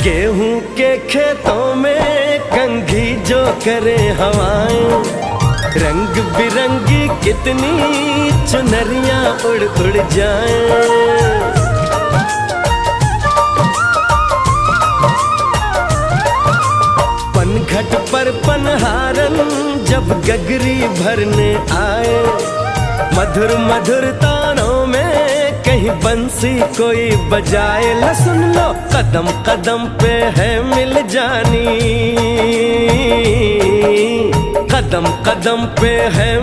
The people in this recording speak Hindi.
गेहूं के खेतों में कंघी जो करे हवाएं, रंग बिरंगी कितनी चुनरियां उड़ उड़ जाएं। पनघट पर पनहारन जब गगरी भरने आए, मधुर मधुर तानों में कहीं बंसी कोई बजाए। ला सुन लो कदम कदम पे है मिल जानी, कदम कदम पे है